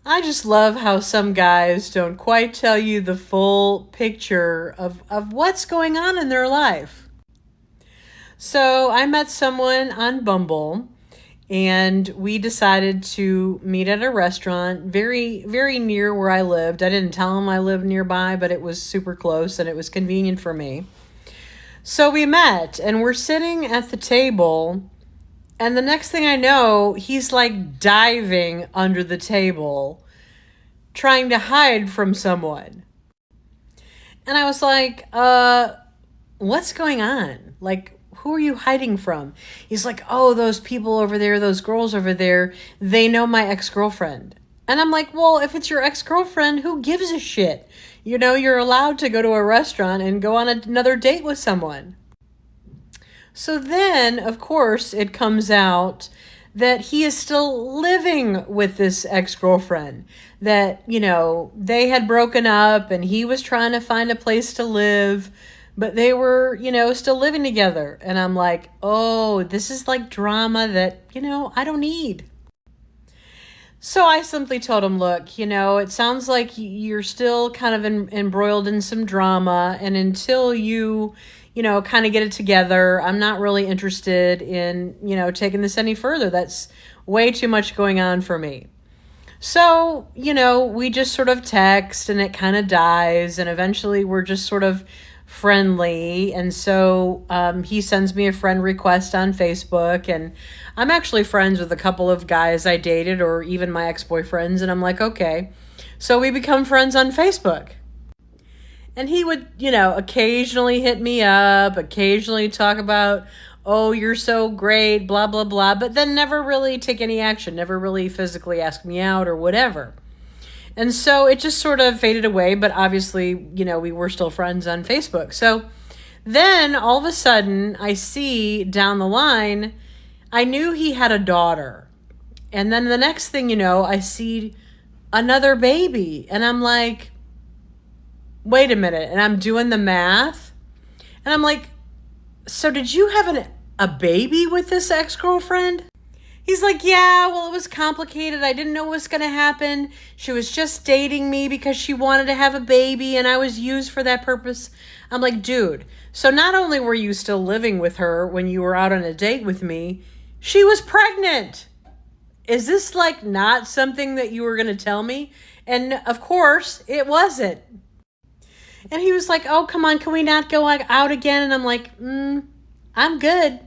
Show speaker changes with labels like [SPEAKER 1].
[SPEAKER 1] I just love how some guys don't quite tell you the full picture of what's going on in their life. So I met someone on Bumble and we decided to meet at a restaurant very, very near where I lived. I didn't tell him I lived nearby, but it was super close and it was convenient for me. So we met and we're sitting at the table. And the next thing I know, he's like diving under the table, trying to hide from someone. And I was like, what's going on? Like, who are you hiding from? He's like, oh, those people over there, those girls over there, they know my ex girlfriend. And I'm like, well, if it's your ex girlfriend, who gives a shit? You know, you're allowed to go to a restaurant and go on another date with someone. So then, of course, it comes out that he is still living with this ex girlfriend. That, you know, they had broken up and he was trying to find a place to live, but they were, you know, still living together. And I'm like, oh, this is like drama that, you know, I don't need. So I simply told him, look, you know, it sounds like you're still kind of embroiled in some drama. And until you know, kind of get it together, I'm not really interested in, you know, taking this any further. That's way too much going on for me. So, you know, we just sort of text and it kind of dies. And eventually we're just sort of friendly. And so he sends me a friend request on Facebook. And I'm actually friends with a couple of guys I dated or even my ex-boyfriends. And I'm like, okay. So we become friends on Facebook. And he would, you know, occasionally hit me up, occasionally talk about, oh, you're so great, blah, blah, blah, but then never really take any action, never really physically ask me out or whatever. And so it just sort of faded away, but obviously, you know, we were still friends on Facebook. So then all of a sudden, I see down the line, I knew he had a daughter. And then the next thing you know, I see another baby. And I'm like, wait a minute. And I'm doing the math. And I'm like, so did you have a baby with this ex-girlfriend? He's like, yeah, well, it was complicated. I didn't know what was going to happen. She was just dating me because she wanted to have a baby and I was used for that purpose. I'm like, dude, so not only were you still living with her when you were out on a date with me, she was pregnant. Is this like not something that you were going to tell me? And of course, it wasn't. And he was like, oh, come on, can we not go out again? And I'm like, I'm good.